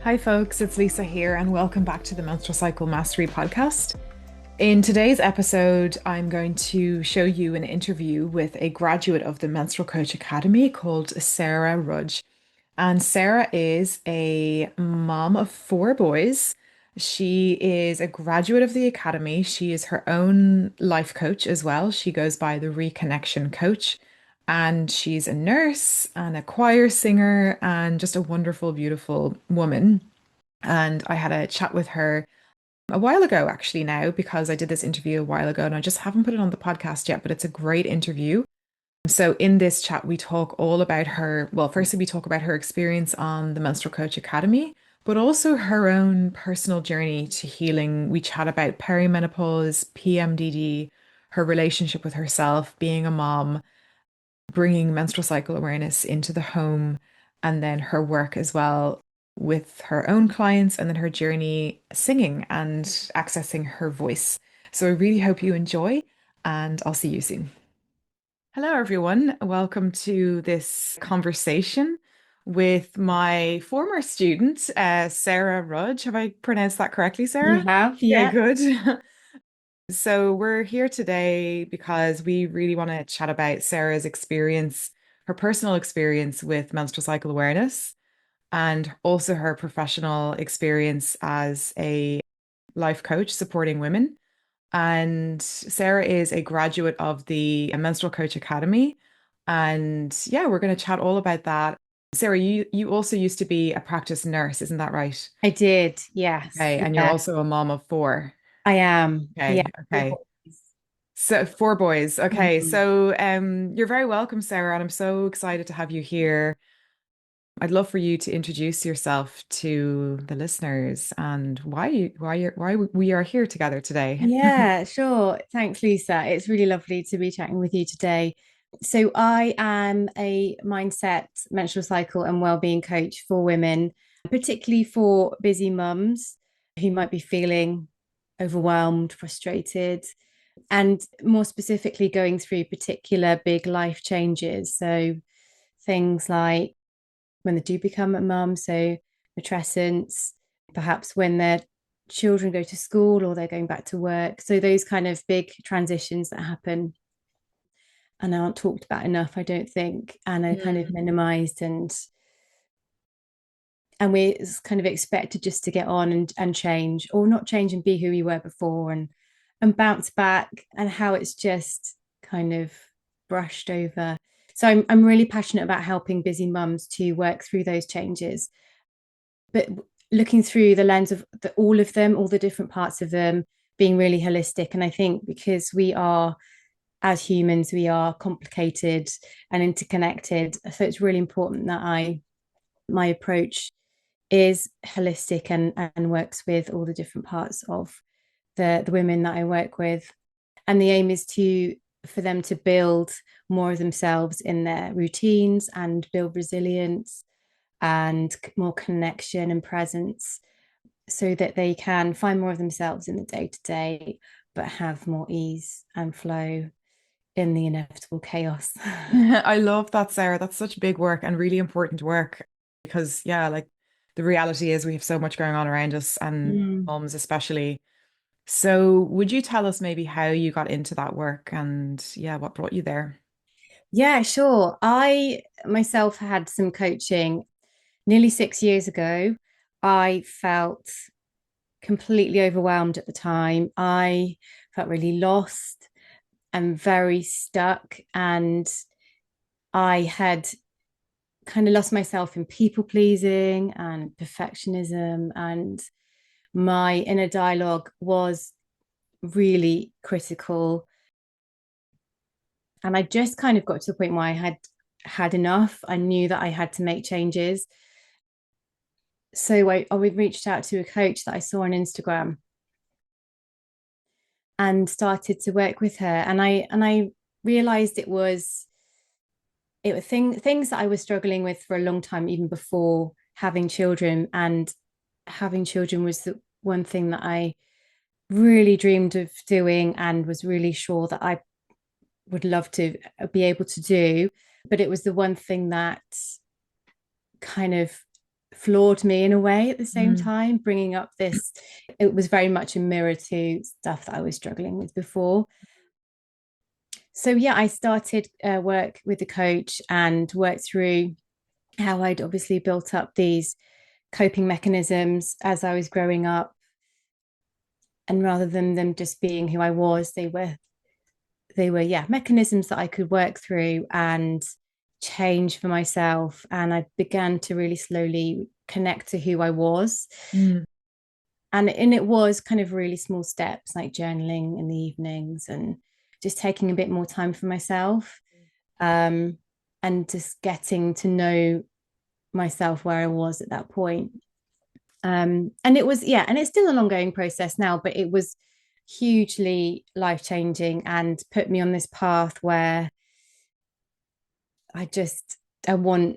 Hi, folks, it's Lisa here, and welcome back to the Menstrual Cycle Mastery podcast. In today's episode, I'm going to show you an interview with a graduate of the Menstrual Coach Academy called Sarah Rudge. And Sarah is a mom of four boys. She is a graduate of the academy. She is her own life coach as well. She goes by the Reconnection Coach. And she's a nurse and a choir singer and just a wonderful, beautiful woman. And I had a chat with her a while ago, actually, now, because I did this interview a while ago and I just haven't put it on the podcast yet, but it's a great interview. So, in this chat, we talk all about her. Well, firstly, we talk about her experience on the Menstrual Coach Academy, but also her own personal journey to healing. We chat about perimenopause, PMDD, her relationship with herself, being a mom, bringing menstrual cycle awareness into the home, and then her work as well with her own clients, and then her journey singing and accessing her voice. So I really hope you enjoy, and I'll see you soon. Hello, everyone. Welcome to this conversation with my former student, Sarah Rudge. Have I pronounced that correctly, You Sarah? have, Okay, yeah. good. So we're here today because we really want to chat about Sarah's experience, her personal experience with menstrual cycle awareness, and also her professional experience as a life coach supporting women. And Sarah is a graduate of the Menstrual Coach Academy. And yeah, we're going to chat all about that. Sarah, you also used to be a practice nurse, isn't that right? I did, yes. Okay, and you're Yeah, also a mom of four. I am. Yeah. Okay, okay. So four boys. Okay. Mhm. So you're very welcome, Sarah, and I'm so excited to have you here. I'd love for you to introduce yourself to the listeners and why we are here together today. Yeah, sure. Thanks, Lisa. It's really lovely to be chatting with you today. So, I am a mindset, menstrual cycle, and well-being coach for women, particularly for busy mums who might be feeling overwhelmed, frustrated, and more specifically going through particular big life changes. So, things like when they do become a mum, so matrescence, perhaps when their children go to school or they're going back to work. So those kind of big transitions that happen and aren't talked about enough, I don't think, and are kind of Mm. minimized and we're kind of expected just to get on and change or not change and be who we were before and bounce back and how it's just kind of brushed over. So I'm really passionate about helping busy mums to work through those changes, but looking through the lens of all of them, all the different parts of them, being really holistic. And I think because we are, as humans, we are complicated and interconnected. So it's really important that my approach is holistic and works with all the different parts of the women that I work with. And the aim is to for them to build more of themselves in their routines and build resilience and more connection and presence so that they can find more of themselves in the day to day, but have more ease and flow in the inevitable chaos. I love that, Sarah. That's such big work and really important work because, yeah, like the reality is we have so much going on around us and Mm. moms especially. So, would you tell us maybe how you got into that work and, yeah, what brought you there? Yeah, sure. I myself had some coaching nearly 6 years ago. I felt completely overwhelmed at the time. I felt really lost and very stuck. And I had kind of lost myself in people pleasing and perfectionism. And my inner dialogue was really critical. And I just kind of got to the point where I had had enough. I knew that I had to make changes. So I reached out to a coach that I saw on Instagram and started to work with her. And I realized it was things that I was struggling with for a long time, even before having children. And having children was the one thing that I really dreamed of doing and was really sure that I would love to be able to do. But it was the one thing that kind of floored me in a way at the same Mm. time, bringing up this. It was very much a mirror to stuff that I was struggling with before. So, yeah, I started work with the coach and worked through how I'd obviously built up these coping mechanisms as I was growing up. And rather than them just being who I was, yeah, mechanisms that I could work through and change for myself. And I began to really slowly connect to who I was. Mm. And it was kind of really small steps, like journaling in the evenings and just taking a bit more time for myself, um, and just getting to know myself where I was at that point. And it was, yeah, and it's still an ongoing process now, but it was hugely life changing and put me on this path where I want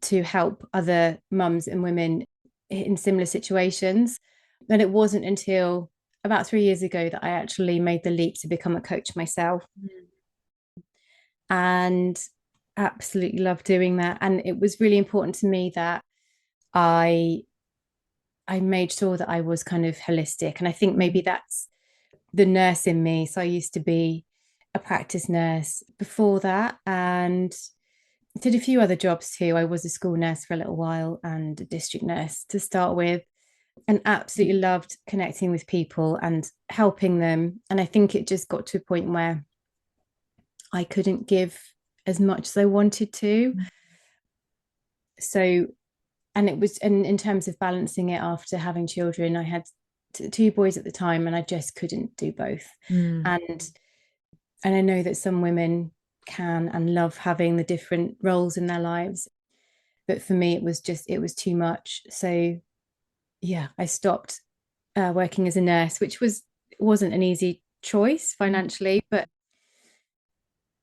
to help other mums and women in similar situations. And it wasn't until about 3 years ago that I actually made the leap to become a coach myself, and absolutely love doing that. And it was really important to me that I I made sure that I was kind of holistic. And I think maybe that's the nurse in me. So I used to be a practice nurse before that and did a few other jobs too. I was a school nurse for a little while and a district nurse to start with, and absolutely loved connecting with people and helping them. And I think it just got to a point where I couldn't give as much as I wanted to. So, and it was, and in terms of balancing it after having children, I had two boys at the time and I just couldn't do both. Mm. And I know that some women can and love having the different roles in their lives, but for me it was too much. So yeah, I stopped working as a nurse, which wasn't an easy choice financially, but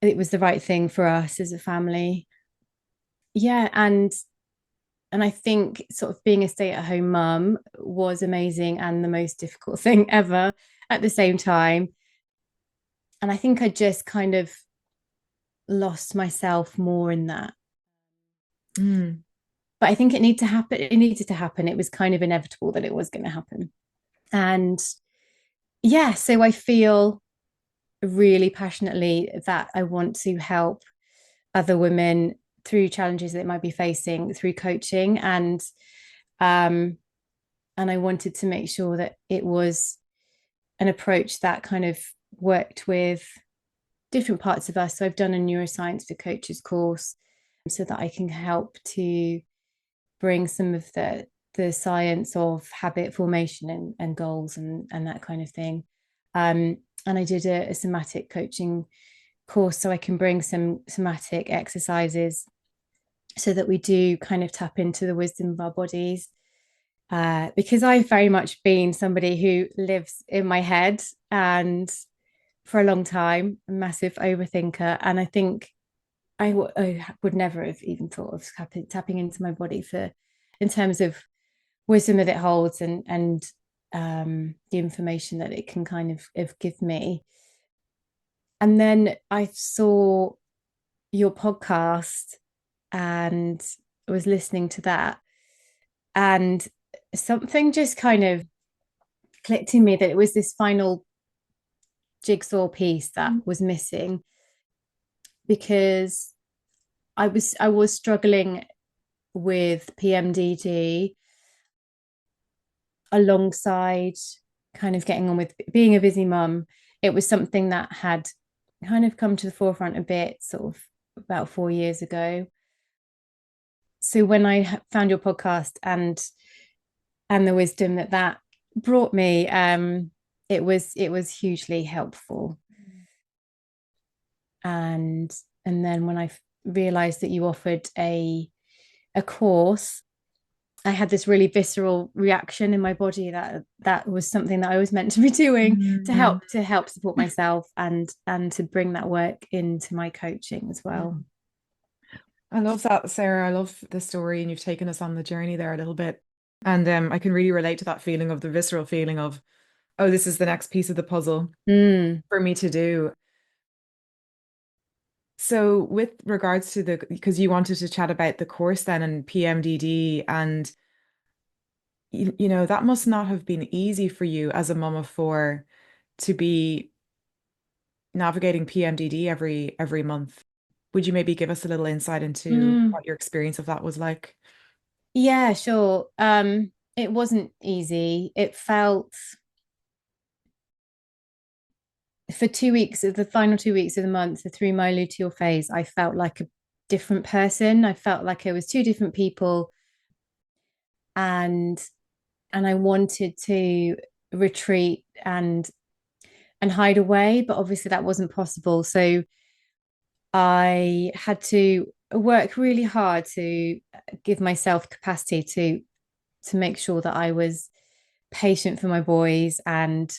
it was the right thing for us as a family. Yeah, and I think sort of being a stay-at-home mum was amazing and the most difficult thing ever at the same time. And I think I just kind of lost myself more in that. Mm. But I think it needed to happen. It needed to happen. It was kind of inevitable that it was going to happen. And yeah, so I feel really passionately that I want to help other women through challenges that they might be facing through coaching. Um and I wanted to make sure that it was an approach that kind of worked with different parts of us. So I've done a neuroscience for coaches course so that I can help to bring some of the science of habit formation and goals and that kind of thing. And I did a somatic coaching course so I can bring some somatic exercises so that we do kind of tap into the wisdom of our bodies. Because I've very much been somebody who lives in my head and for a long time, a massive overthinker. And I think I would never have even thought of tapping into my body for in terms of wisdom that it holds and the information that it can kind of give me. And then I saw your podcast and was listening to that, and something just kind of clicked in me that it was this final jigsaw piece that was missing, because I was struggling with PMDD alongside kind of getting on with being a busy mum. It was something that had kind of come to the forefront a bit sort of about 4 years ago. So when I found your podcast and the wisdom that brought me, it was hugely helpful. And then when I realized that you offered a course, I had this really visceral reaction in my body that was something that I was meant to be doing Mm. to help support myself and to bring that work into my coaching as well. I love that, Sarah. I love the story, and you've taken us on the journey there a little bit. And I can really relate to that feeling of the visceral feeling of, oh, this is the next piece of the puzzle Mm. for me to do. So, with regards to because you wanted to chat about the course then and PMDD, and that must not have been easy for you as a mom of four to be navigating PMDD every month. Would you maybe give us a little insight into Mm, what your experience of that was like? yeah, sure. It wasn't easy. It felt for 2 weeks of the final 2 weeks of the month, through my luteal phase, I felt like a different person. I felt like I was two different people, and I wanted to retreat and hide away, but obviously that wasn't possible. So I had to work really hard to give myself capacity to make sure that I was patient for my boys and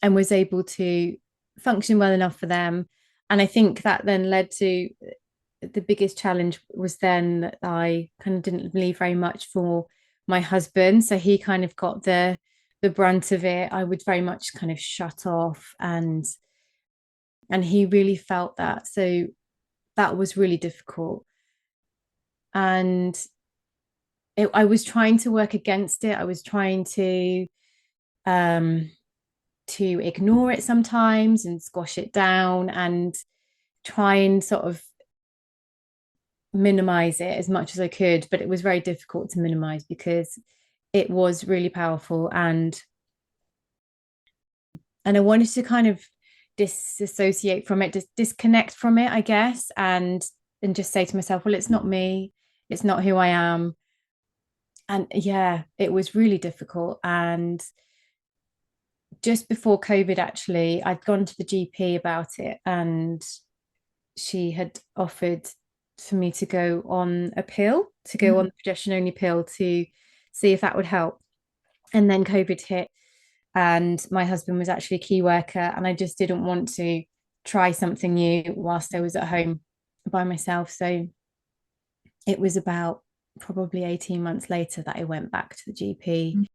was able to function well enough for them. And I think that then led to the biggest challenge was then that I kind of didn't leave very much for my husband. So he kind of got the brunt of it. I would very much kind of shut off, and he really felt that. So that was really difficult. And I was trying to work against it. I was trying um to ignore it sometimes and squash it down and try and sort of minimize it as much as I could, but it was very difficult to minimize because it was really powerful, and I wanted to kind of disassociate from it, disconnect from it, I guess, and just say to myself, well, it's not me, it's not who I am. And yeah, it was really difficult. And just before COVID, actually, I'd gone to the GP about it, and she had offered for me to go on a pill, to go on Mm. the progesterone only pill to see if that would help. And then COVID hit, and my husband was actually a key worker, and I just didn't want to try something new whilst I was at home by myself. So it was about probably 18 months later that I went back to the GP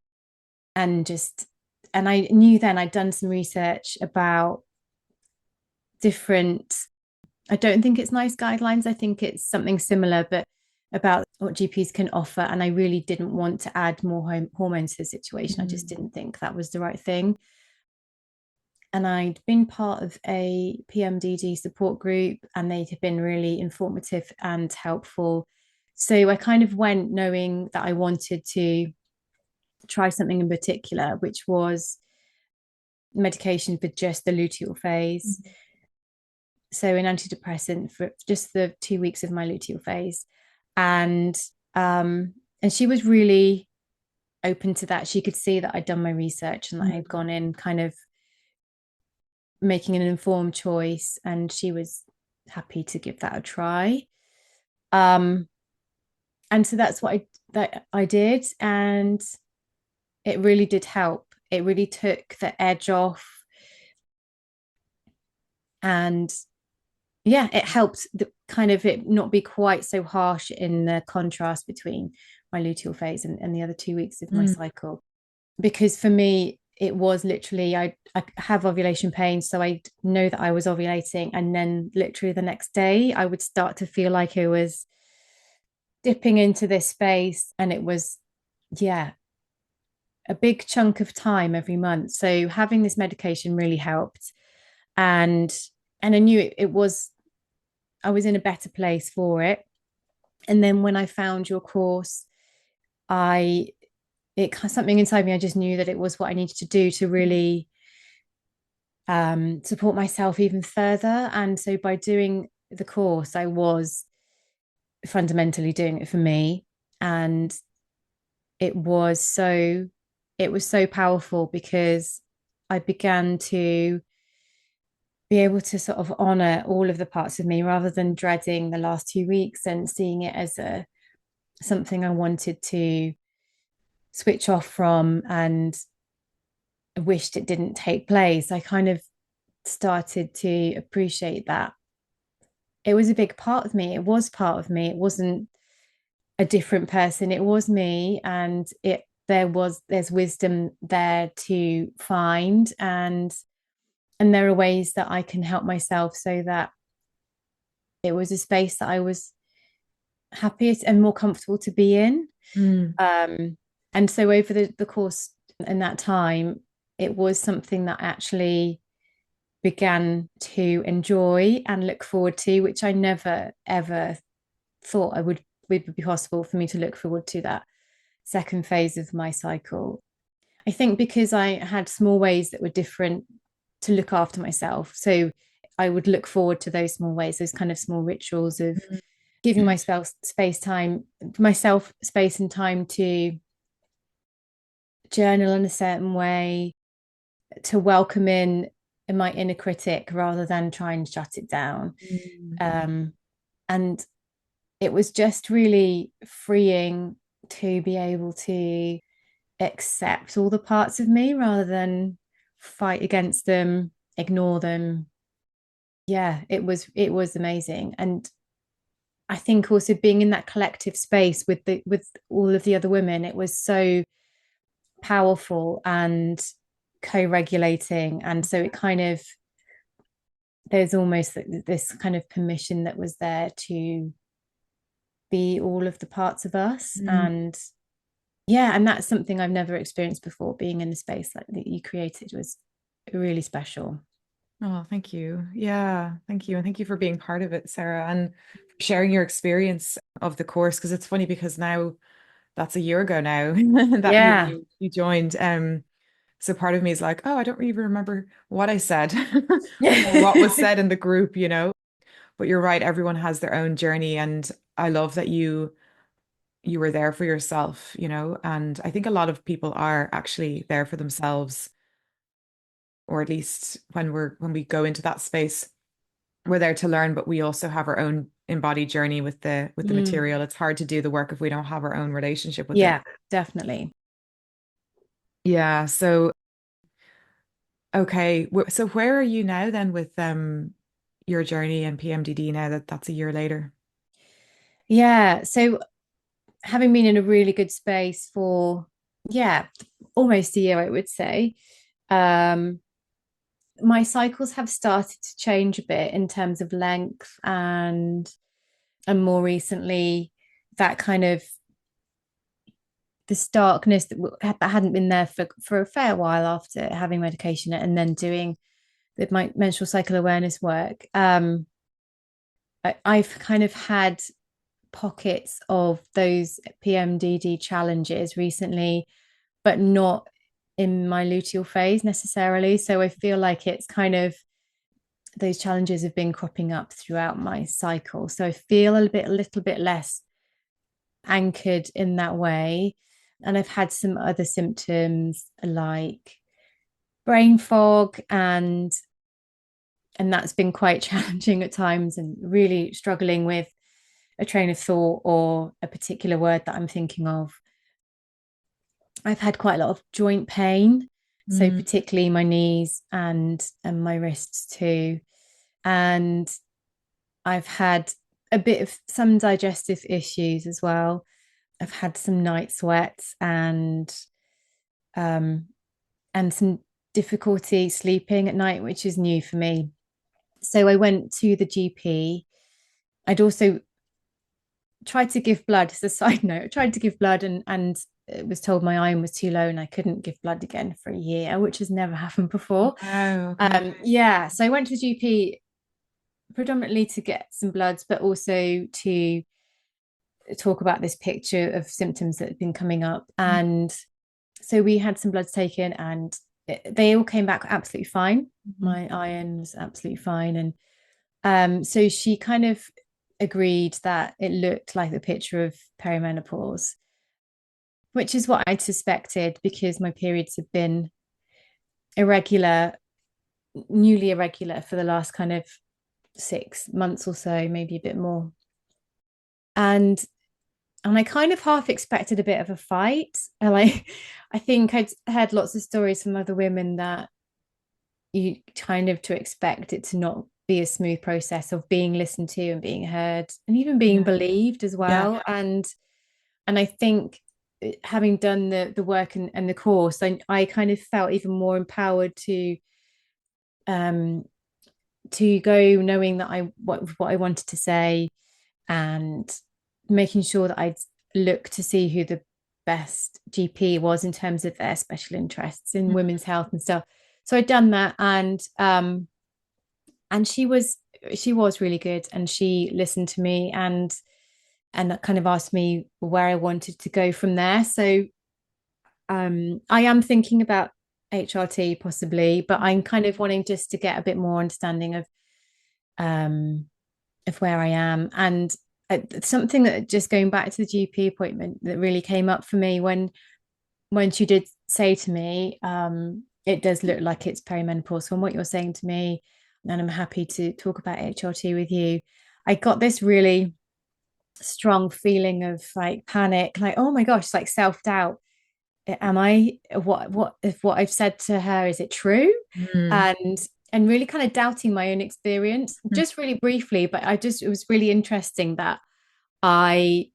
and just, and I knew then I'd done some research about different, I don't think it's nice guidelines. I think it's something similar, but about what GPs can offer. And I really didn't want to add more hormones to the situation. I just Mm. didn't think that was the right thing. And I'd been part of a PMDD support group, and they had been really informative and helpful. So I kind of went knowing that I wanted to try something in particular, which was medication for just the luteal phase. Mm. So an antidepressant for just the 2 weeks of my luteal phase. And and she was really open to that. She could see that I'd done my research and that I had Mm. gone in kind of making an informed choice, and she was happy to give that a try. Um, and so that's what I did, and it really did help. It really took the edge off, and yeah, it helped the kind of it not be quite so harsh in the contrast between my luteal phase and the other 2 weeks of my Mm. cycle. Because for me, it was literally I have ovulation pain, so I know that I was ovulating, and then literally the next day I would start to feel like I was dipping into this space, and it was, yeah, a big chunk of time every month. So having this medication really helped, and I knew it was, I was in a better place for it. And then when I found your course, I it something inside me, I just knew that it was what I needed to do to really support myself even further. And so by doing the course, I was fundamentally doing it for me. And it was so it was so powerful because I began to be able to sort of honor all of the parts of me rather than dreading the last 2 weeks and seeing it as a something I wanted to switch off from and wished it didn't take place. I kind of started to appreciate that it was a big part of me. It was part of me. It wasn't a different person. It was me, and there's wisdom there to find, and there are ways that I can help myself so that it was a space that I was happiest and more comfortable to be in. Mm. And so over the course in that time, it was something that actually began to enjoy and look forward to, which I never ever thought would be possible for me to look forward to that second phase of my cycle. I think because I had small ways that were different to look after myself. So I would look forward to those small ways, those kind of small rituals of giving myself myself space and time to journal in a certain way, to welcome in my inner critic rather than try and shut it down. Mm. And it was just really freeing to be able to accept all the parts of me rather than fight against them, ignore them. Yeah, it was amazing. And I think also being in that collective space with all of the other women, it was so powerful and co-regulating. And so it kind of, there's almost this kind of permission that was there to be all of the parts of us. Mm. And yeah, and that's something I've never experienced before. Being in a space like that you created was really special. Oh, thank you. Yeah, thank you. And thank you for being part of it, Sarah, and sharing your experience of the course. Because it's funny because now that's a year ago now that Yeah. you joined. So part of me is like, oh, I don't really remember what I said or what was said in the group, you know. But you're right, everyone has their own journey, and I love that you were there for yourself, you know. And I think a lot of people are actually there for themselves, or at least when we go into that space, we're there to learn, but we also have our own embodied journey with the Mm, material. It's hard to do the work if we don't have our own relationship with it. yeah, definitely. Yeah. So okay. So where are you now then with your journey and PMDD now that that's a year later? Yeah. So having been in a really good space for, yeah, almost a year, I would say, um, my cycles have started to change a bit in terms of length and more recently that kind of the starkness that hadn't been there for a fair while after having medication and then doing my menstrual cycle awareness work. I've kind of had pockets of those PMDD challenges recently, but not in my luteal phase necessarily. So I feel like it's kind of those challenges have been cropping up throughout my cycle. So I feel a little bit less anchored in that way. And I've had some other symptoms like brain fog and that's been quite challenging at times and really struggling with a train of thought or a particular word that I'm thinking of. I've had quite a lot of joint pain, so Mm. particularly my knees and my wrists too. And I've had a bit of some digestive issues as well. I've had some night sweats um and some difficulty sleeping at night, which is new for me. So I went to the GP. I'd also tried to give blood as a side note. I tried to give blood and it was told my iron was too low and I couldn't give blood again for a year, which has never happened before. Oh, okay. Yeah, so I went to the GP predominantly to get some bloods, but also to talk about this picture of symptoms that had been coming up. And so we had some bloods taken and they all came back absolutely fine. Mhm. My iron was absolutely fine. And so she kind of agreed that it looked like the picture of perimenopause, which is what I'd suspected because my periods have been irregular, newly irregular for the last kind of 6 months or so, maybe a bit more. And and I kind of half expected a bit of a fight. And I think I'd heard lots of stories from other women that you kind of to expect it to not be a smooth process of being listened to and being heard and even being Yeah. believed as Yeah. well. And I think having done the work and the course, I kind of felt even more empowered um to go knowing that what I wanted to say and making sure that I'd look to see who the best GP was in terms of their special interests in women's health and stuff. So I'd done that, and she was really good, and she listened to me and kind of asked me where I wanted to go from there. So I am thinking about HRT possibly, but I'm kind of wanting just to get a bit more understanding um of where I am. And something that, just going back to the GP appointment, that really came up for me when she did say to me, it does look like it's perimenopause from what you're saying to me, and I'm happy to talk about HRT with you. I got this really strong feeling of like panic, like, oh my gosh, like self-doubt. Am I, what if what I've said to her, is it true? Mm. And really kind of doubting my own experience, just really briefly. But it was really interesting that I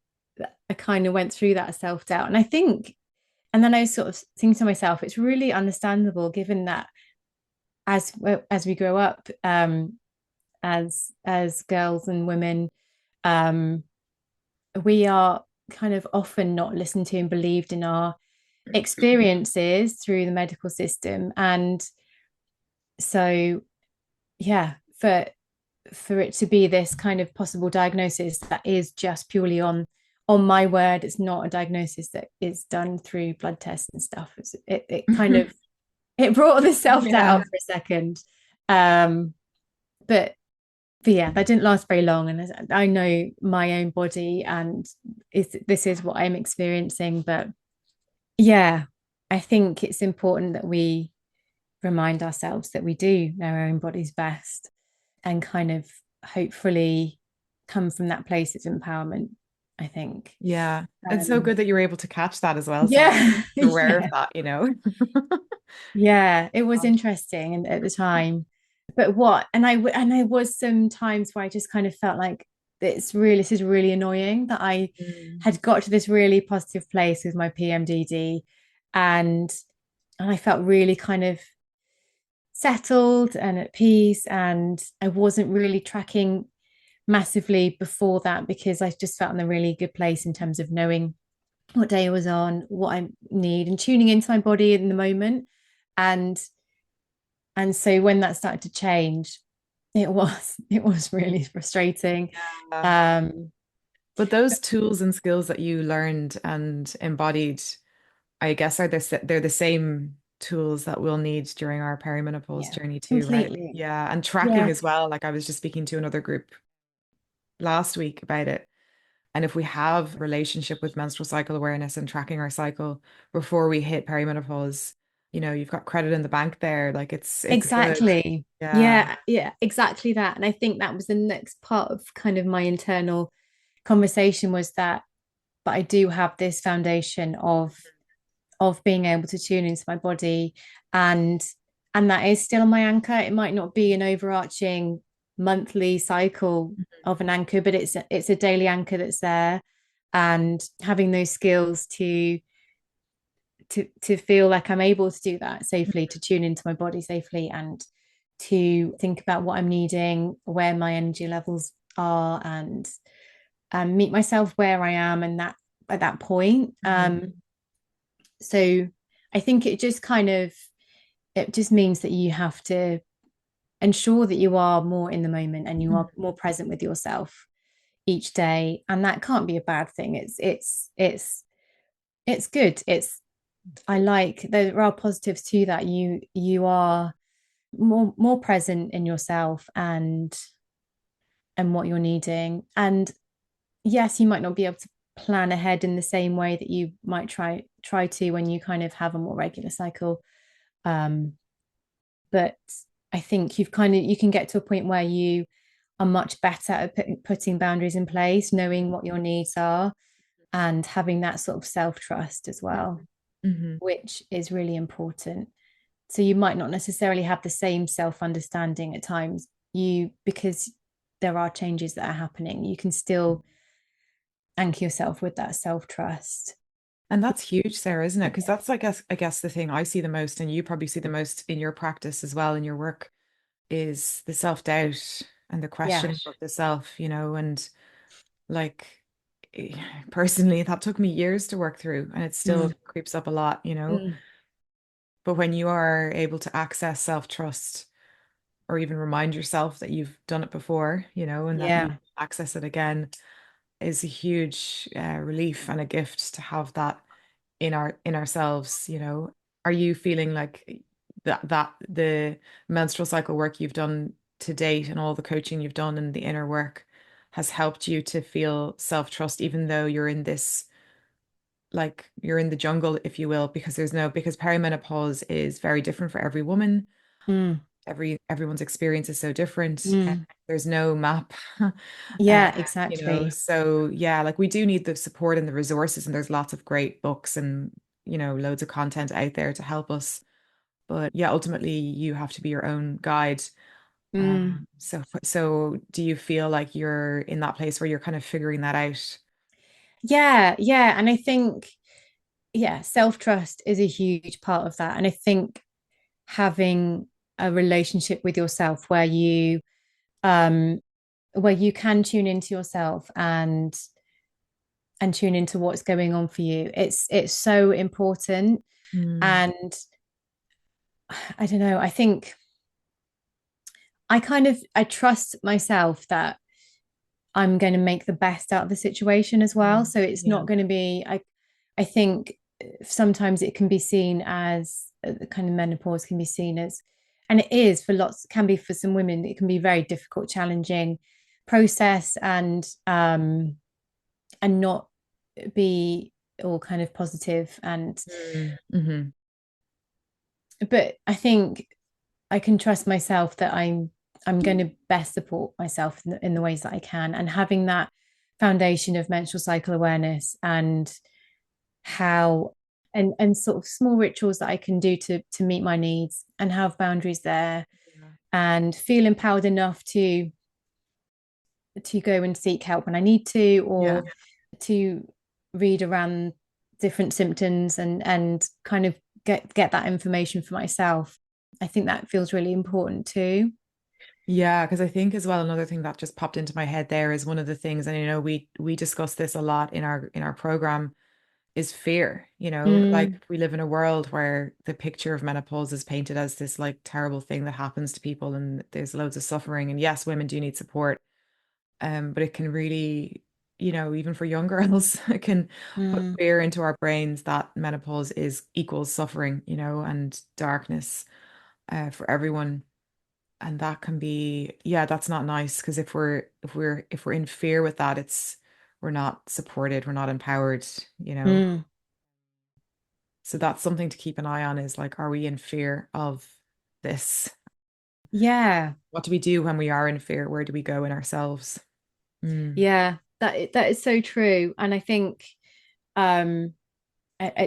I kind of went through that self-doubt. And I think, and then I sort of think to myself, it's really understandable given that as we grow up, as girls and women, um we are kind of often not listened to and believed in our experiences through the medical system. And so, yeah, for it to be this kind of possible diagnosis that is just purely on my word, it's not a diagnosis that is done through blood tests and stuff. It kind of, it brought the self-doubt Yeah. up for a second. um but yeah, that didn't last very long, and I know my own body, and this is what I'm experiencing. But yeah, I think it's important that we remind ourselves that we do know our own bodies best, and kind of hopefully come from that place of empowerment, I think. Yeah. It's so good that you were able to catch that as well, Sarah. Yeah. You're aware of Yeah. that, you know? Yeah, it was interesting and at the time. But what, and there was some times where I just kind of felt like this is really annoying that I Mm. had got to this really positive place with my PMDD, and I felt really kind of settled and at peace, and I wasn't really tracking massively before that, because I just felt in a really good place in terms of knowing what day I was on, what I need, and tuning into my body in the moment. And so when that started to change, it was really frustrating. Yeah. um But those tools and skills that you learned and embodied, I guess, they're the same tools that we'll need during our perimenopause yeah, journey too, right? completely. Yeah. And tracking Yeah, as well. Like I was just speaking to another group last week about it. And if we have relationship with menstrual cycle awareness and tracking our cycle before we hit perimenopause, you've got credit in the bank there. Like it's good. exactly. Yeah. Yeah, exactly that. And I think that was the next part of kind of my internal conversation, was that, but I do have this foundation of being able to tune into my body, and that is still my anchor. It might not be an overarching monthly cycle of an anchor, but it's a daily anchor that's there. And having those skills to feel like I'm able to do that safely, to tune into my body safely, and to think about what I'm needing, where my energy levels are, and meet myself where I am, and that at that point. Mhm. So I think it just means that you have to ensure that you are more in the moment and you Mhm. are more present with yourself each day. And that can't be a bad thing. It's good. I like, there are positives to that. You are more present in yourself and what you're needing. And yes, you might not be able to plan ahead in the same way that you might try to when you kind of have a more regular cycle. um but I think you can get to a point where you are much better at putting boundaries in place, knowing what your needs are, and having that sort of self-trust as well, Mhm. which is really important. So you might not necessarily have the same self-understanding at times, because there are changes that are happening. You can still anchor yourself with that self-trust. And that's huge, Sarah, isn't it? Because Yeah. that's, I guess the thing I see the most, and you probably see the most in your practice as well, in your work, is the self-doubt and the Yeah. questioning of the self, and like personally, that took me years to work through, and it still Mm. creeps up a lot, Mm. But when you are able to access self-trust or even remind yourself that you've done it before, and that you Yeah. access it again is a huge relief and a gift to have that in ourselves, Are you feeling like that the menstrual cycle work you've done to date and all the coaching you've done and the inner work has helped you to feel self-trust, even though you're in this, like you're in the jungle, if you will, because perimenopause is very different for every woman. Mm. Everyone's experience is so different. Mm. There's no map. uh, Yeah, exactly. so yeah, like we do need the support and the resources, and there's lots of great books and loads of content out there to help us. But yeah, ultimately you have to be your own guide. Mm. So do you feel like you're in that place where you're kind of figuring that out? Yeah, yeah. And I think, yeah, self-trust is a huge part of that. And I think having a relationship with yourself um where you can tune into yourself and tune into what's going on for you. It's so important. Mm, And I don't know, I think I trust myself that I'm going to make the best out of the situation as well. So it's yeah. not going to be, I think sometimes it can be seen as kind of menopause can be seen as, and it is for lots, can be for some women, it can be very difficult, challenging process and not be all kind of positive and Mm-hmm. but I think I can trust myself that I'm going to best support myself in the ways that I can, and having that foundation of menstrual cycle awareness and how and sort of small rituals that I can do to meet my needs and have boundaries there and feel empowered enough to go and seek help when I need to, Yeah. or to read around different symptoms and kind of get that information for myself. I think that feels really important too. Yeah, because I think as well another thing that just popped into my head there is one of the things, and we discuss this a lot in our program, is fear. Like Mm. we live in a world where the picture of menopause is painted as this like terrible thing that happens to people, and there's loads of suffering. And yes, women do need support, but it can really, even for young girls, it can put Mm. fear into our brains that menopause is equals suffering, and darkness for everyone. And that can be, yeah, that's not nice, because if we're in fear with that, we're not supported, we're not empowered, you know. Mm. So that's something to keep an eye on, is like, are we in fear of this? Yeah, What do we do when we are in fear? Where do we go in ourselves? Mm. yeah, that is so true. And I think um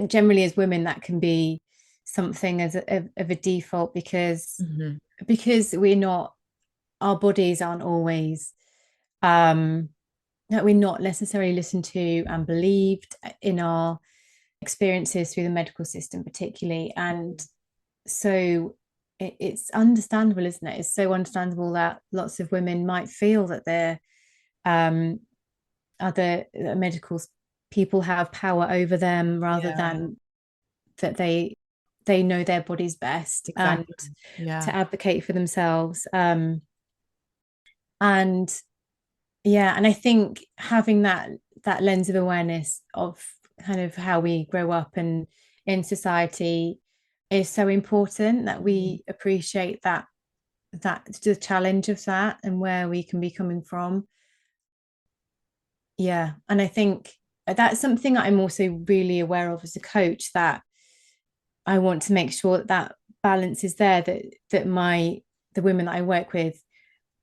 generally as women that can be something as of a default Hmm. because we're not, our bodies aren't always um that we're not necessarily listened to and believed in our experiences through the medical system particularly. And so it's understandable, isn't it? It's so understandable that lots of women might feel that they're um other medical people have power over them rather Yeah, than that they know their bodies best and exactly. Yeah. to advocate for themselves. And yeah, and I think having that lens of awareness of kind of how we grow up and in society is so important, that Mhm. we appreciate that the challenge of that and where we can be coming from. Yeah, and I think that's something I'm also really aware of as a coach, that I want to make sure that that balance is there, that the women that I work with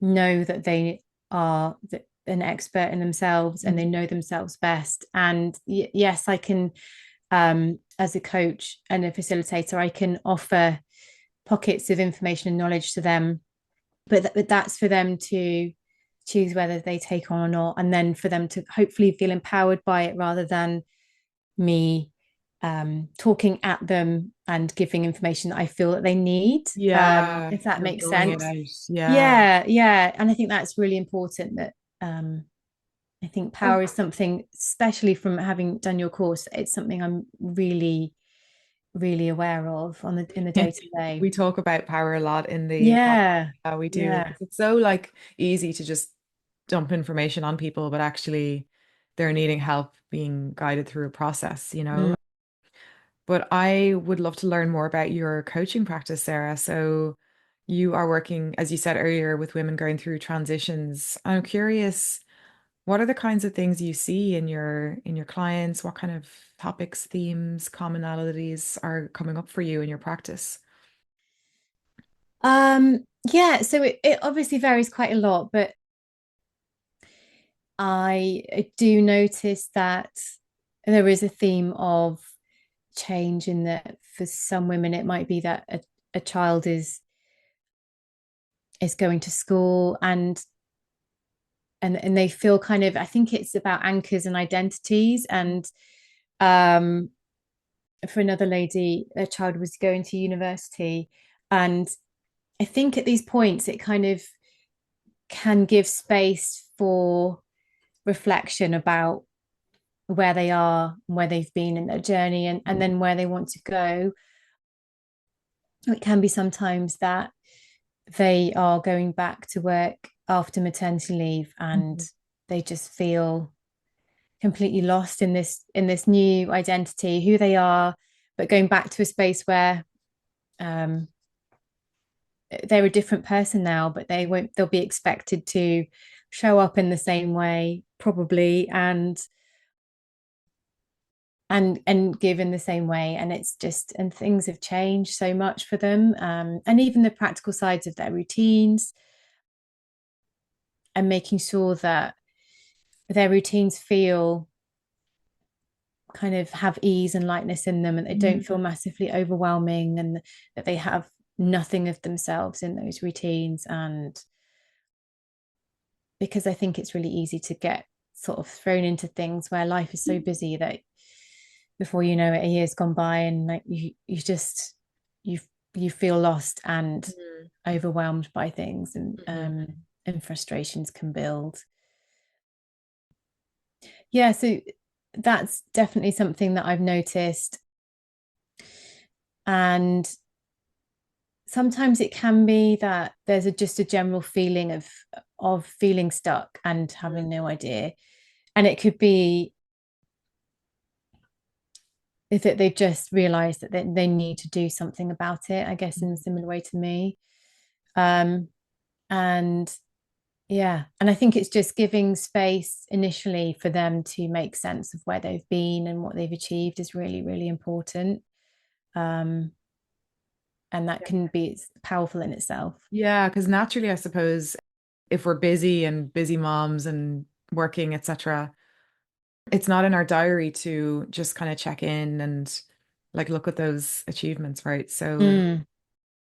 know that they are an expert in themselves and they know themselves best. And yes, I can, as a coach and a facilitator, I can offer pockets of information and knowledge to them, but that's for them to choose whether they take on or not, and then for them to hopefully feel empowered by it rather than me talking at them and giving information that I feel that they need, Yeah, if that you're makes drawing it sense. out. Yeah. Yeah, yeah. And I think that's really important that um, I think Oh, power is something, especially from having done your course, it's something I'm really, really aware of on the in the yeah. day to day. We talk about power a lot in the podcast. Yeah, Yeah, we do. yeah. 'Cause it's so like easy to just dump information on people, but actually they're needing help being guided through a process, you know? Mm. But I would love to learn more about your coaching practice, Sarah. So you are working, as you said earlier, with women going through transitions. I'm curious, what are the kinds of things you see in your clients? What kind of topics, themes, commonalities are coming up for you in your practice? Yeah, so it obviously varies quite a lot, but I do notice that there is a theme of change in that for some women it might be that a child is going to school and they feel kind of, I think it's about anchors and identities. And um for another lady, a child was going to university, and I think at these points it kind of can give space for reflection about where they are, where they've been in their journey, and then where they want to go. It can be sometimes that they are going back to work after maternity leave and Mhm. they just feel completely lost in this new identity, who they are, but going back to a space where um, they're a different person now, but they'll be expected to show up in the same way probably, and give in the same way. And it's just, and things have changed so much for them, and even the practical sides of their routines, and making sure that their routines feel kind of have ease and lightness in them, and they don't feel Mhm. massively overwhelming, and that they have nothing of themselves in those routines. And because I think it's really easy to get sort of thrown into things where life is so busy that before you know it, a year's gone by, and like you just you you feel lost and Mhm. overwhelmed by things, Mhm. and frustrations can build. Yeah, so that's definitely something that I've noticed. And sometimes it can be that there's just a general feeling of feeling stuck and having no idea. And it could be that they've just realized that they need to do something about it, I guess, in a Mhm. similar way to me. Um, and yeah, and I think it's just giving space initially for them to make sense of where they've been and what they've achieved is really, really important. Um, and that can be powerful in itself. Yeah, because naturally, I suppose if we're busy and busy moms and working, etc., it's not in our diary to just kind of check in and like look at those achievements, right? So, Mm.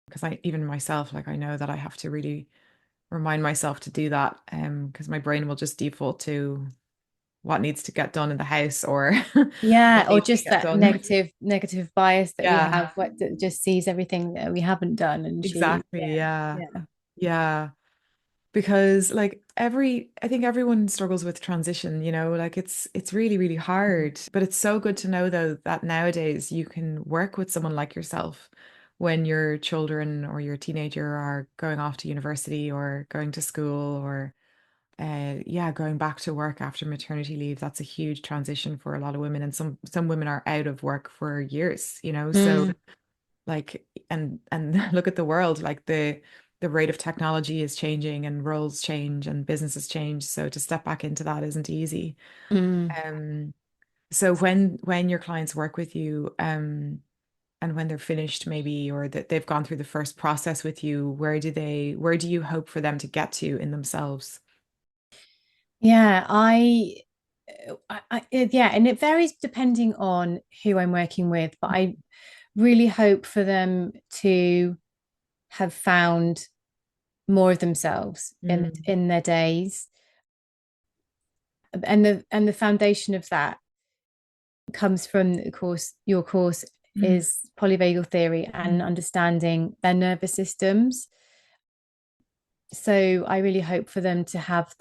because I even myself, like I know that I have to really remind myself to do that, because my brain will just default to what needs to get done in the house or Yeah, what or needs to just get that done. negative bias that we Yeah, have, what that just sees everything that we haven't done and she, exactly. Yeah. yeah. Yeah. Because like I think everyone struggles with transition, you know, like it's really, really hard. But it's so good to know though that nowadays you can work with someone like yourself when your children or your teenager are going off to university or going to school or yeah, going back to work after maternity leave. That's a huge transition for a lot of women. And some women are out of work for years, you know. So Mm, like and look at the world, like the rate of technology is changing and roles change and businesses change, so to step back into that isn't easy. mm. So when your clients work with you, and when they're finished maybe or that they've gone through the first process with you, where do you hope for them to get to in themselves? Yeah, yeah, and it varies depending on who I'm working with, but I really hope for them to have found more of themselves Mm, in their days. And the foundation of that comes from, of course, your course mm, is polyvagal theory and mm, understanding their nervous systems. So I really hope for them to have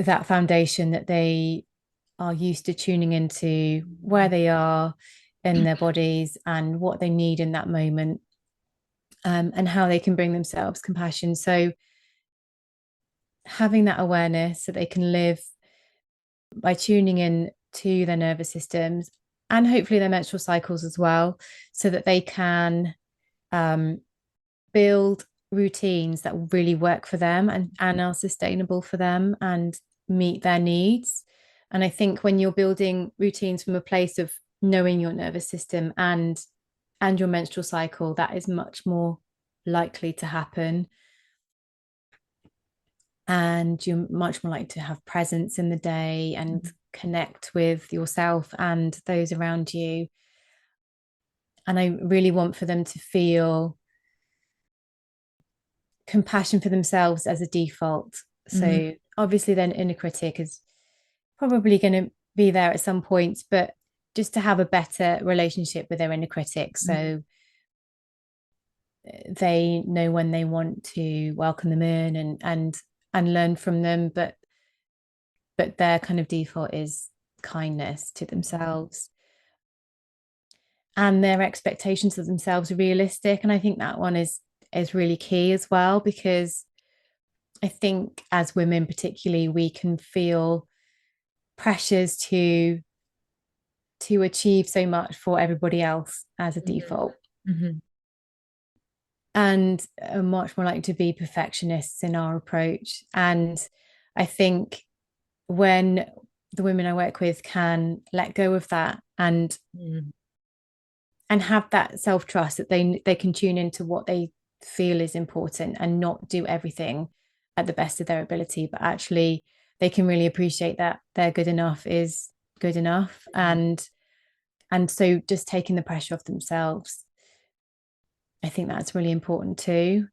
that foundation that they are used to tuning into where they are in their bodies and what they need in that moment, and how they can bring themselves compassion. So having that awareness so they can live by tuning in to their nervous systems and hopefully their menstrual cycles as well, so that they can um, build routines that really work for them and are sustainable for them and meet their needs. And I think when you're building routines from a place of knowing your nervous system and your menstrual cycle, that is much more likely to happen. And you're much more likely to have presence in the day and connect with yourself and those around you. And I really want for them to feel compassion for themselves as a default. Mm-hmm. So obviously, then inner critic is probably going to be there at some points, but just to have a better relationship with their inner critic, so they know when they want to welcome them in and learn from them, but their kind of default is kindness to themselves, and their expectations of themselves are realistic. And I think that one is really key as well, because I think as women particularly, we can feel pressures to achieve so much for everybody else as a default, Mm-hmm. and are much more likely to be perfectionists in our approach. And I think when the women I work with can let go of that and have that self-trust that they can tune into what they feel is important and not do everything at the best of their ability, but actually they can really appreciate that their good enough is good enough. And so just taking the pressure off themselves, I think that's really important too.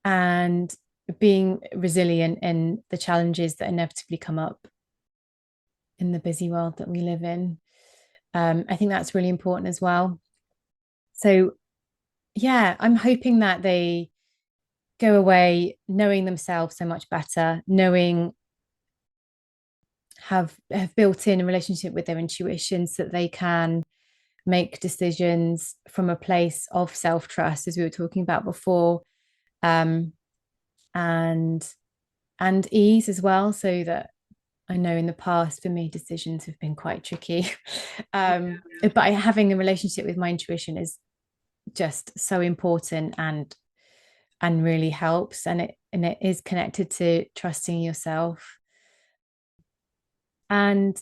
And being resilient in the challenges that inevitably come up in the busy world that we live in. I think that's really important as well. So yeah, I'm hoping that they go away knowing themselves so much better, knowing have built in a relationship with their intuition so that they can make decisions from a place of self-trust, as we were talking about before, um, and and ease as well, so that I know in the past for me decisions have been quite tricky. But having a relationship with my intuition is just so important and really helps, and it is connected to trusting yourself, and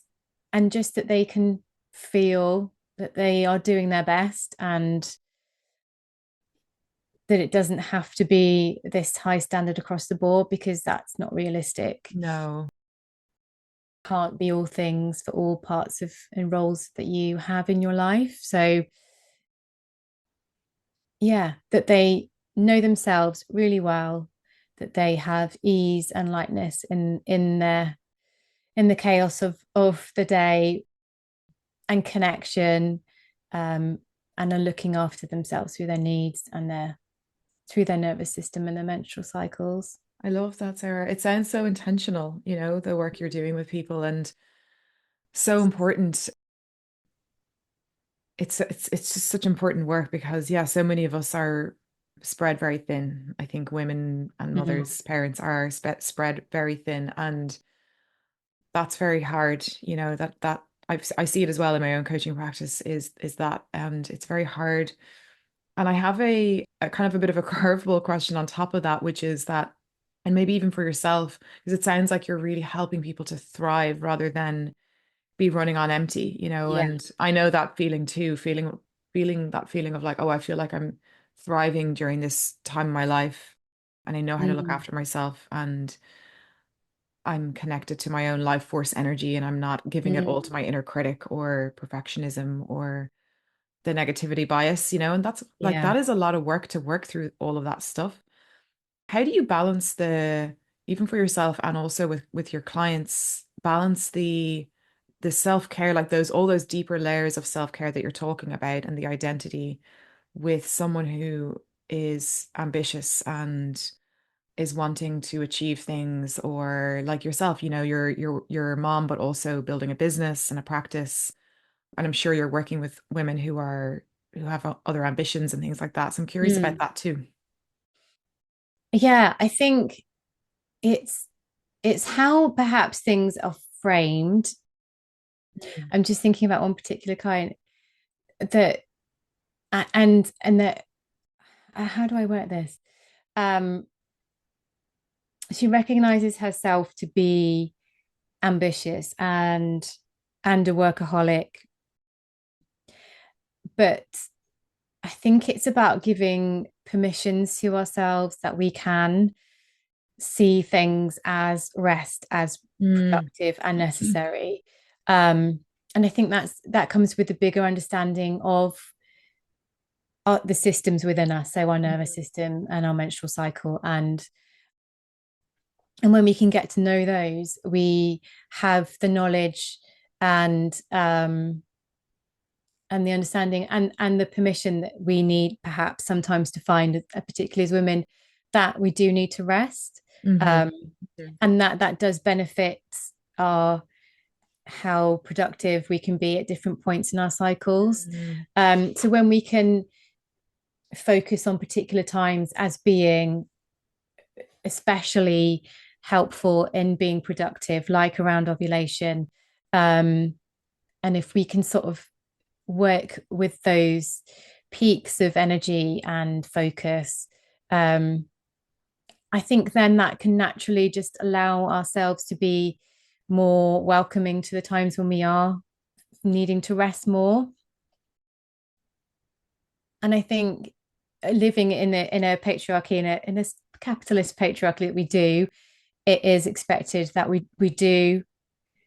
just that they can feel that they are doing their best, and that it doesn't have to be this high standard across the board, because that's not realistic. No. Can't be all things for all parts of and roles that you have in your life. So yeah, that they know themselves really well, that they have ease and lightness in the chaos of the day, and connection, um, and are looking after themselves through their needs and through their nervous system and their menstrual cycles. I love that, Sarah. It sounds so intentional, the work you're doing with people and so important. It's just such important work because yeah, so many of us are spread very thin. I think women and Mm-hmm. mothers, parents are spread very thin, and that's very hard. That I see it as well in my own coaching practice is that, and it's very hard. And I have a kind of a bit of a curveball question on top of that, which is that, and maybe even for yourself, because it sounds like you're really helping people to thrive rather than be running on empty. Yeah. And I know that feeling too, feeling that feeling of like, oh, I feel like I'm thriving during this time in my life and I know how to look Mm. after myself and I'm connected to my own life force energy and I'm not giving it all Mm. to my inner critic or perfectionism or the negativity bias, and that's like Yeah. that is a lot of work to work through all of that stuff. How do you balance even for yourself and also with your clients, balance the self-care, like all those deeper layers of self-care that you're talking about and the identity with someone who is ambitious and is wanting to achieve things, or like yourself, you're a mom, but also building a business and a practice. And I'm sure you're working with women who have other ambitions and things like that. So I'm curious about Mm. that too. Yeah, I think it's it's how perhaps things are framed. Mm. I'm just thinking about one particular client that and that how do I work this? Um, she recognizes herself to be ambitious and a workaholic, but I think it's about giving permissions to ourselves that we can see things as rest, as Mm. productive and necessary. Um, and I think that comes with a bigger understanding of the systems within us, so our nervous system and our menstrual cycle, and when we can get to know those, we have the knowledge and and the understanding and the permission that we need perhaps sometimes to find, particularly as women, that we do need to rest, Hmm. um, and that does benefit our how productive we can be at different points in our cycles. Hmm. So when we can focus on particular times as being especially helpful in being productive, like around ovulation, um, and if we can sort of work with those peaks of energy and focus, um, I think then that can naturally just allow ourselves to be more welcoming to the times when we are needing to rest more. And I think living in a patriarchy, in a capitalist patriarchy that we do, it is expected that we do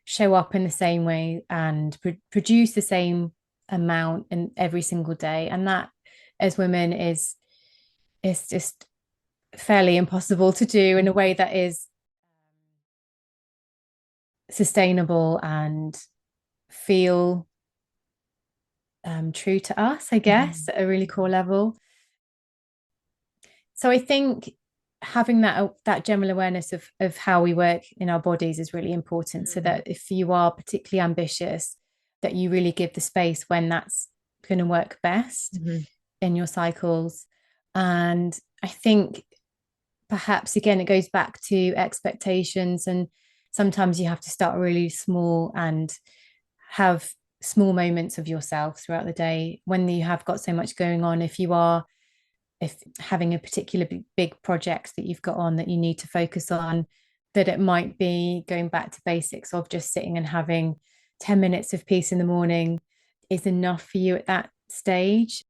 show up in the same way and produce the same amount in every single day, and that as women is just fairly impossible to do in a way that is sustainable and feel true to us, I guess, Hmm. at a really core level. So I think having that general awareness of how we work in our bodies is really important, so that if you are particularly ambitious, that you really give the space when that's going to work best Hmm. in your cycles. And I think perhaps again it goes back to expectations, and sometimes you have to start really small and have small moments of yourself throughout the day when you have got so much going on. If having a particular big project that you've got on that you need to focus on, that it might be going back to basics of just sitting and having 10 minutes of peace in the morning is enough for you at that stage.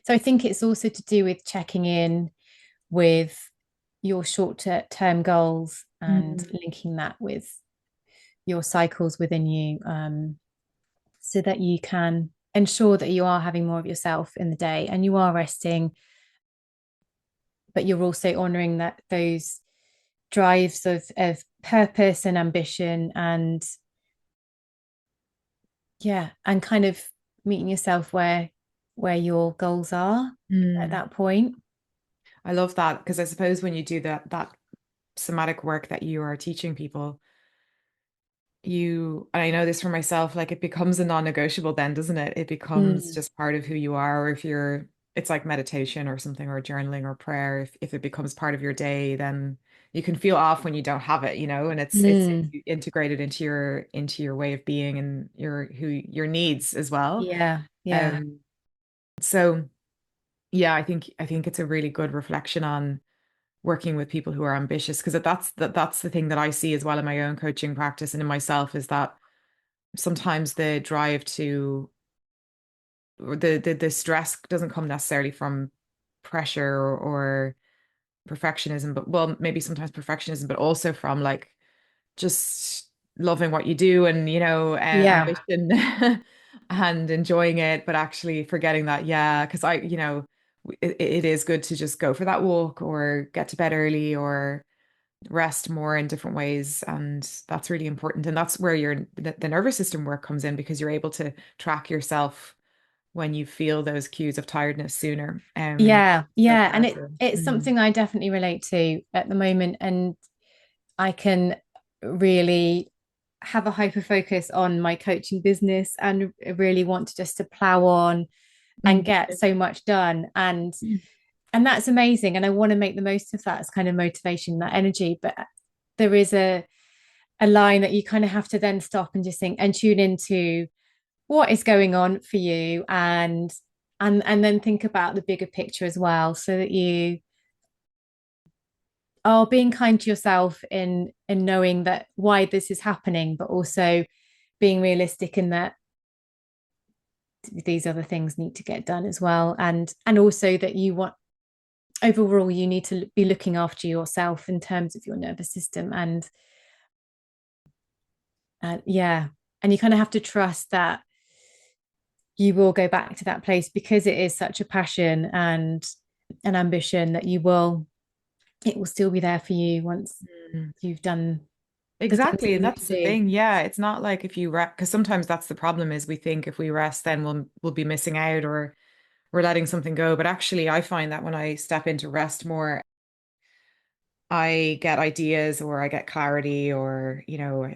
So I think it's also to do with checking in with your short term goals and Hmm. linking that with your cycles within you, so that you can ensure that you are having more of yourself in the day and you are resting, but you're also honoring that those drives of purpose and ambition, and yeah, and kind of meeting yourself where your goals are at Hmm. that point. I love that, because I suppose when you do that somatic work that you are teaching people, and I know this for myself, like it becomes a non-negotiable then, doesn't it? It becomes Mm. just part of who you are. Or if it's like meditation or something, or journaling or prayer. If it becomes part of your day, then you can feel off when you don't have it, and it's Mm. integrated into your way of being and your needs as well. Yeah, yeah. Um, so yeah, I think it's a really good reflection on working with people who are ambitious, because that's the thing that I see as well in my own coaching practice and in myself, is that sometimes the drive to or the stress doesn't come necessarily from pressure or perfectionism, but well, maybe sometimes perfectionism, but also from like just loving what you do and Yeah. ambition and enjoying it, but actually forgetting that, yeah, because it is good to just go for that walk or get to bed early or rest more in different ways, and that's really important. And that's where the nervous system work comes in, because you're able to track yourself when you feel those cues of tiredness sooner. Yeah, So yeah. And powerful. it's something I definitely relate to at the moment. And I can really have a hyper focus on my coaching business and really want to just to plow on and Mm. get so much done. And that's amazing. And I want to make the most of that as kind of motivation, that energy. But there is a line that you kind of have to then stop and just think and tune into what is going on for you, and then think about the bigger picture as well, so that you are being kind to yourself in knowing that why this is happening, but also being realistic in that these other things need to get done as well, and also that you want overall you need to be looking after yourself in terms of your nervous system. And yeah, and you kind of have to trust that you will go back to that place, because it is such a passion and an ambition that it will still be there for you once Mm. you've done the things that Exactly. you need to That's the do. thing. Yeah, it's not like if you rest, because sometimes that's the problem is we think if we rest, then we'll be missing out or we're letting something go. But actually, I find that when I step into rest more, I get ideas or I get clarity or,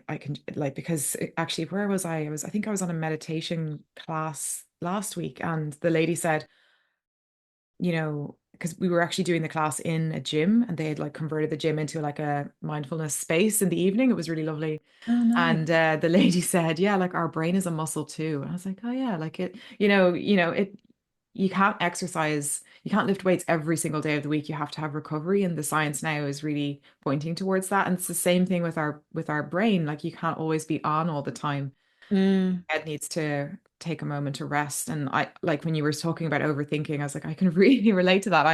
I can like, because actually, where was I? I think I was on a meditation class last week and the lady said, because we were actually doing the class in a gym and they had like converted the gym into like a mindfulness space in the evening. It was really lovely. Oh, nice. And the lady said, yeah, like our brain is a muscle too. And I was like, oh yeah, like you can't exercise, you can't lift weights every single day of the week. You have to have recovery. And the science now is really pointing towards that. And it's the same thing with our brain. Like you can't always be on all the time. Mm, Head needs to take a moment to rest. And I like when you were talking about overthinking, I was like, I can really relate to that.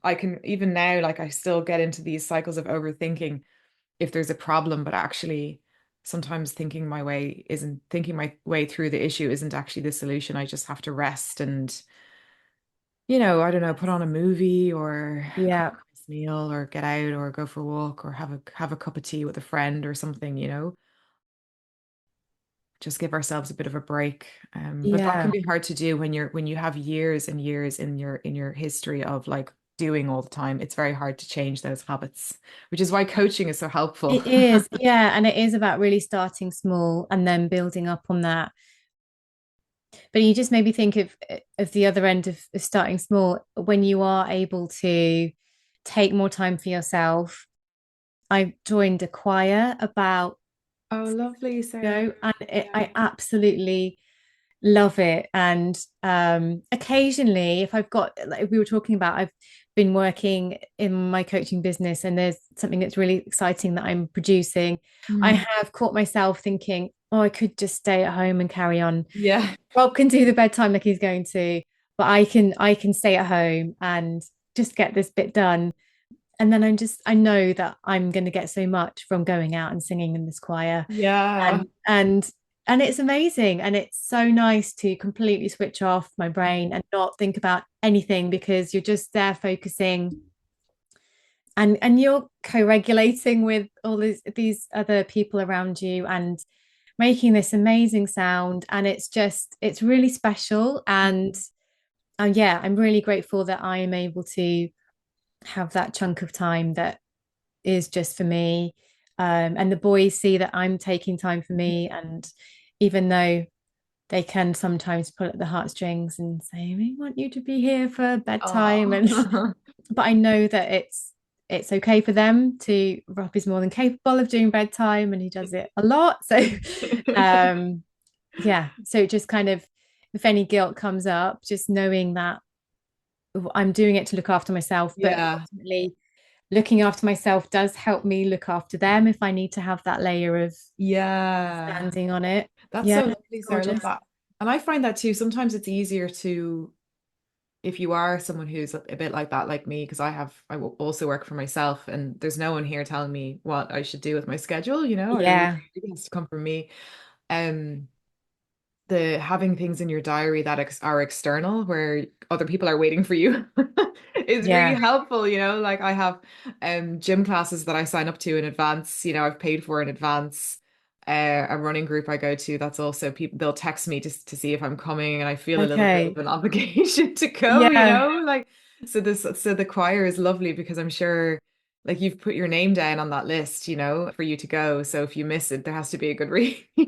I can even now, like I still get into these cycles of overthinking if there's a problem, but actually sometimes thinking my way through the issue isn't actually the solution. I just have to rest and, I don't know, put on a movie or cook yeah, a nice meal or get out or go for a walk or have a cup of tea with a friend or something. Just give ourselves a bit of a break. But that can yeah. be hard to do when you have years and years in your history of like doing all the time. It's very hard to change those habits, which is why coaching is so helpful. It is, yeah, and it is about really starting small and then building up on that. But you just made me think of the other end of starting small, when you are able to take more time for yourself. I joined a choir about Oh, lovely, Sarah. ago, and Yeah. I absolutely love it. And occasionally, if I've got, like we were talking about, I've been working in my coaching business and there's something that's really exciting that I'm producing. I Mm. have caught myself thinking, oh, I could just stay at home and carry on. Yeah. Rob can do the bedtime like he's going to, but I can stay at home and just get this bit done. And then I know that I'm going to get so much from going out and singing in this choir. Yeah. And and and it's amazing, and it's so nice to completely switch off my brain and not think about anything, because you're just there focusing, and you're co-regulating with all these other people around you and making this amazing sound. And it's really special. And yeah, I'm really grateful that I am able to have that chunk of time that is just for me. And the boys see that I'm taking time for me. And even though they can sometimes pull at the heartstrings and say, we want you to be here for bedtime. And Oh. but I know that it's okay for them to, Rob is more than capable of doing bedtime and he does it a lot. So um yeah, so just kind of, if any guilt comes up, just knowing that I'm doing it to look after myself, but Yeah. ultimately looking after myself does help me look after them if I need to have that layer of Yeah. standing on it. That's Yeah, so it's lovely, Sarah. I love gorgeous. that. And I find that too. Sometimes it's easier if you are someone who's a bit like that, like me, because I will also work for myself and there's no one here telling me what I should do with my schedule. Yeah, It has to come from me. Um, the having things in your diary that are external where other people are waiting for you is really yeah, helpful. Like I have gym classes that I sign up to in advance, I've paid for in advance. a running group I go to that's also people, they'll text me just to see if I'm coming, and I feel a little bit of Okay. an obligation to go, Yeah. like so the choir is lovely because I'm sure like you've put your name down on that list, for you to go. So if you miss it, there has to be a good reason, I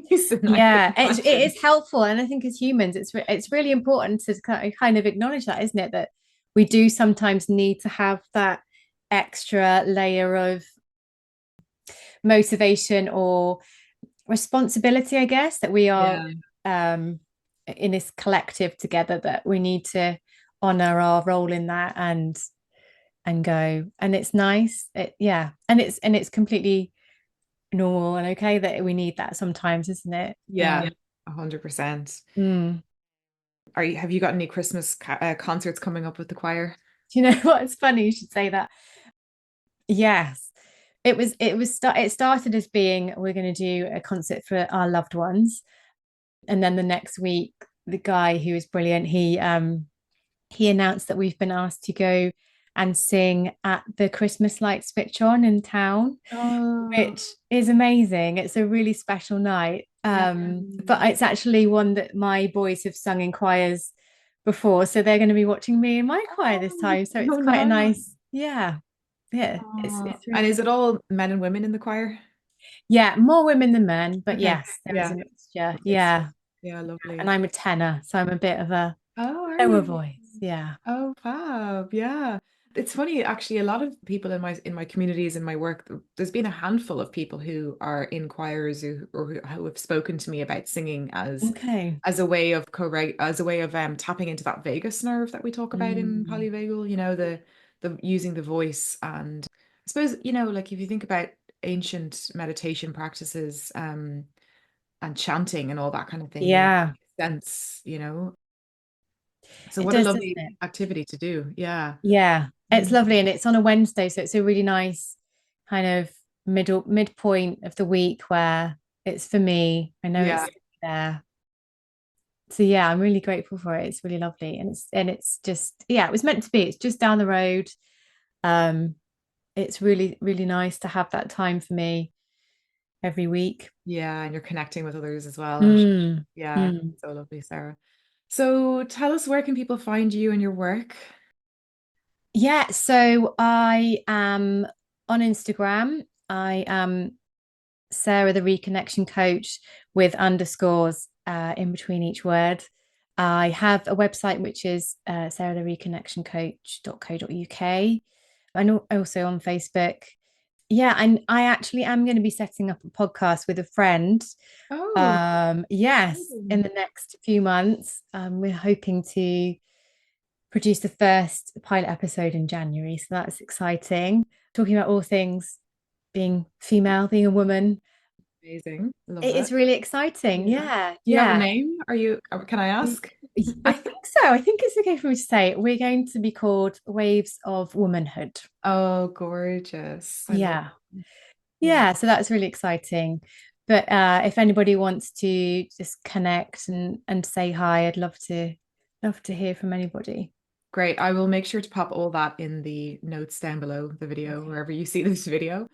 would Yeah, it imagine. is helpful, and I think as humans, it's really important to kind of acknowledge that, isn't it? That we do sometimes need to have that extra layer of motivation or responsibility, I guess, that we are Yeah. um, in this collective together. That we need to honor our role in that and go. And it's nice, yeah, and it's completely normal and okay that we need that sometimes, isn't it? Yeah, 100%. Mm. Have you got any Christmas concerts coming up with the choir? Do you know what? It's funny you should say that. Yes. It started as being we're going to do a concert for our loved ones. And then the next week, the guy who was brilliant, he announced that we've been asked to go and sing at the Christmas light switch on in town, Oh, which is amazing. It's a really special night. yeah. But it's actually one that my boys have sung in choirs before. So they're going to be watching me in my choir this Oh, time. So it's oh quite a no. nice, yeah. Yeah. Oh. It's And really is it all men and women in the choir? yeah, more women than men, but Okay. yes, there is Yeah. a mixture. Mixed. Yeah. Yeah, And lovely. I'm a tenor, so I'm a bit of a Oh, are lower you? voice. Yeah. Oh, fab. Yeah. It's funny, actually, a lot of people in my communities, in my work, there's been a handful of people who are in choirs who have spoken to me about singing Okay. as a way of correct as a way of tapping into that vagus nerve that we talk about in Mm. polyvagal, the using the voice. And I suppose, like if you think about ancient meditation practices, and chanting and all that kind of thing, Yeah, makes sense. So it what a does, doesn't lovely it? activity to do. Yeah. Yeah, it's Mm. lovely, and it's on a Wednesday, so it's a really nice kind of midpoint of the week where it's for me. I know Yeah. it's there. So yeah, I'm really grateful for it. It's really lovely, and it's just yeah, it was meant to be. It's just down the road. Um, it's really really nice to have that time for me every week. Yeah. And you're connecting with others as well. I'm sure. Mm, Yeah. mm. So lovely, Sarah. So tell us, where can people find you and your work? Yeah, so I am on Instagram. I am Sarah the Reconnection Coach with underscores in between each word. I have a website which is sarahthereconnectioncoach.co.uk. And also on Facebook. Yeah, and I actually am going to be setting up a podcast with a friend. Oh, Yes, in exciting. the next few months. We're hoping to produce the first pilot episode in January. So that's exciting. Talking about all things being female, being a woman. Amazing. Love It is it. really exciting. Yeah. Yeah, Do you have a yeah. name? Can I ask? I think so. I think it's okay for me to say we're going to be called Waves of Womanhood. Oh, gorgeous. I love Yeah. it. Yeah. Yeah. So that's really exciting. But if anybody wants to just connect and say hi, I'd love to hear from anybody. Great. I will make sure to pop all that in the notes down below the video, Okay. wherever you see this video.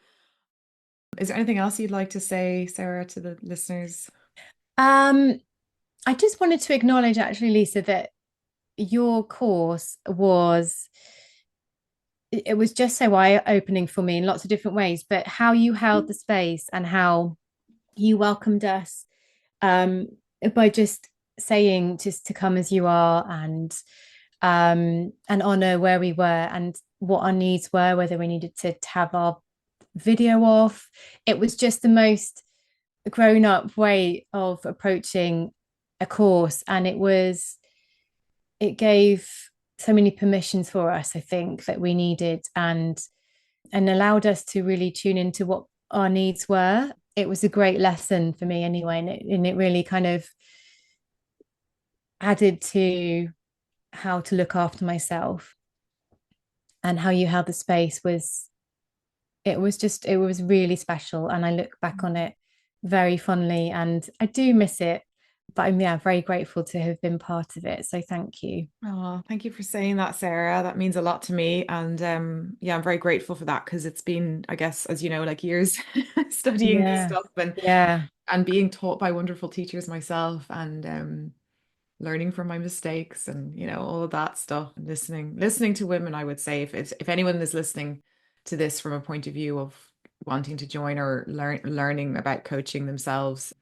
Is there anything else you'd like to say, Sarah, to the listeners? Um, I just wanted to acknowledge actually, Lisa, that your course was it was just so eye-opening for me in lots of different ways, but how you held the space and how you welcomed us um, by just saying just to come as you are and honor where we were and what our needs were, whether we needed to have our video off. It was just the most grown-up way of approaching a course, and it gave so many permissions for us, I think, that we needed and allowed us to really tune into what our needs were. It was a great lesson for me anyway, and it really kind of added to how to look after myself and how you held the space it was really special and I look back on it very fondly and I do miss it, but I'm yeah very grateful to have been part of it, so thank you. Oh, thank you for saying that, Sarah. That means a lot to me. And yeah, I'm very grateful for that because it's been, I guess, as you know, like years studying this Yeah, stuff and yeah, and being taught by wonderful teachers myself, and learning from my mistakes, and all of that stuff, and listening to women. I would say, if anyone is listening to this from a point of view of wanting to join or learning about coaching themselves,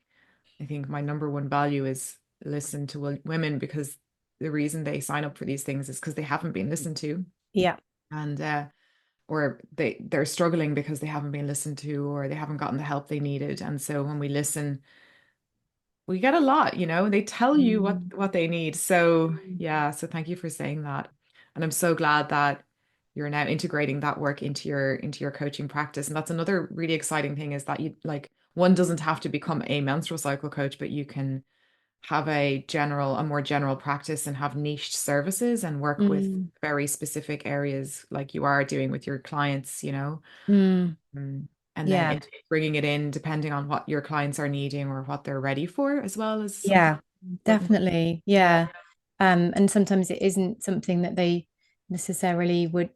I think my number one value is listen to women, because the reason they sign up for these things is because they haven't been listened to, Yeah. and or they're struggling because they haven't been listened to, or they haven't gotten the help they needed. And so when we listen, we get a lot, they tell you Mm. what they need. So Mm. yeah, so thank you for saying that. And I'm so glad that you're now integrating that work into your coaching practice. And that's another really exciting thing, is that you like, one doesn't have to become a menstrual cycle coach, but you can have a more general practice, and have niched services, and work with Mm. very specific areas like you are doing with your clients. Mm. And then Yeah. bringing it in depending on what your clients are needing or what they're ready for, as well, as something Yeah, important. definitely. Yeah. Yeah. And sometimes it isn't something that they necessarily would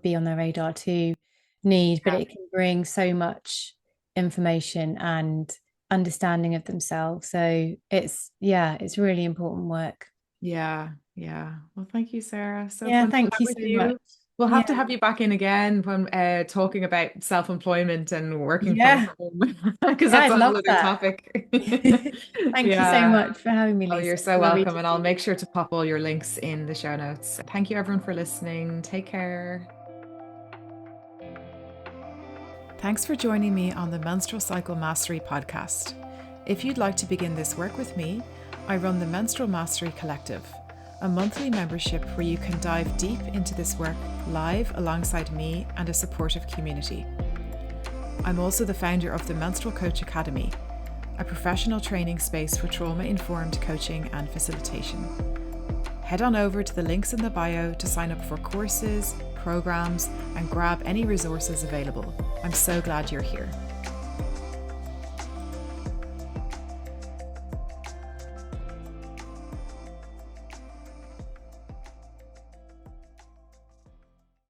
be on their radar to need, but Yeah. it can bring so much information and understanding of themselves. So it's really important work. Yeah. Yeah. Well, thank you, Sarah. So Yeah, fun to thank chat you with so much. you. We'll have to Yeah. have you back in again when talking about self-employment and working from Yeah. home, because Yeah, that's I'd a whole love other that. topic. Thank you so Yeah. much for having me, Oh, Lisa. you're It's so lovely welcome. to And I'll see you. make sure to pop all your links in the show notes. Thank you, everyone, for listening. Take care. Thanks for joining me on the Menstrual Cycle Mastery podcast. If you'd like to begin this work with me, I run the Menstrual Mastery Collective, a monthly membership where you can dive deep into this work live alongside me and a supportive community. I'm also the founder of the Menstrual Coach Academy, a professional training space for trauma-informed coaching and facilitation. Head on over to the links in the bio to sign up for courses, programs, and grab any resources available. I'm so glad you're here.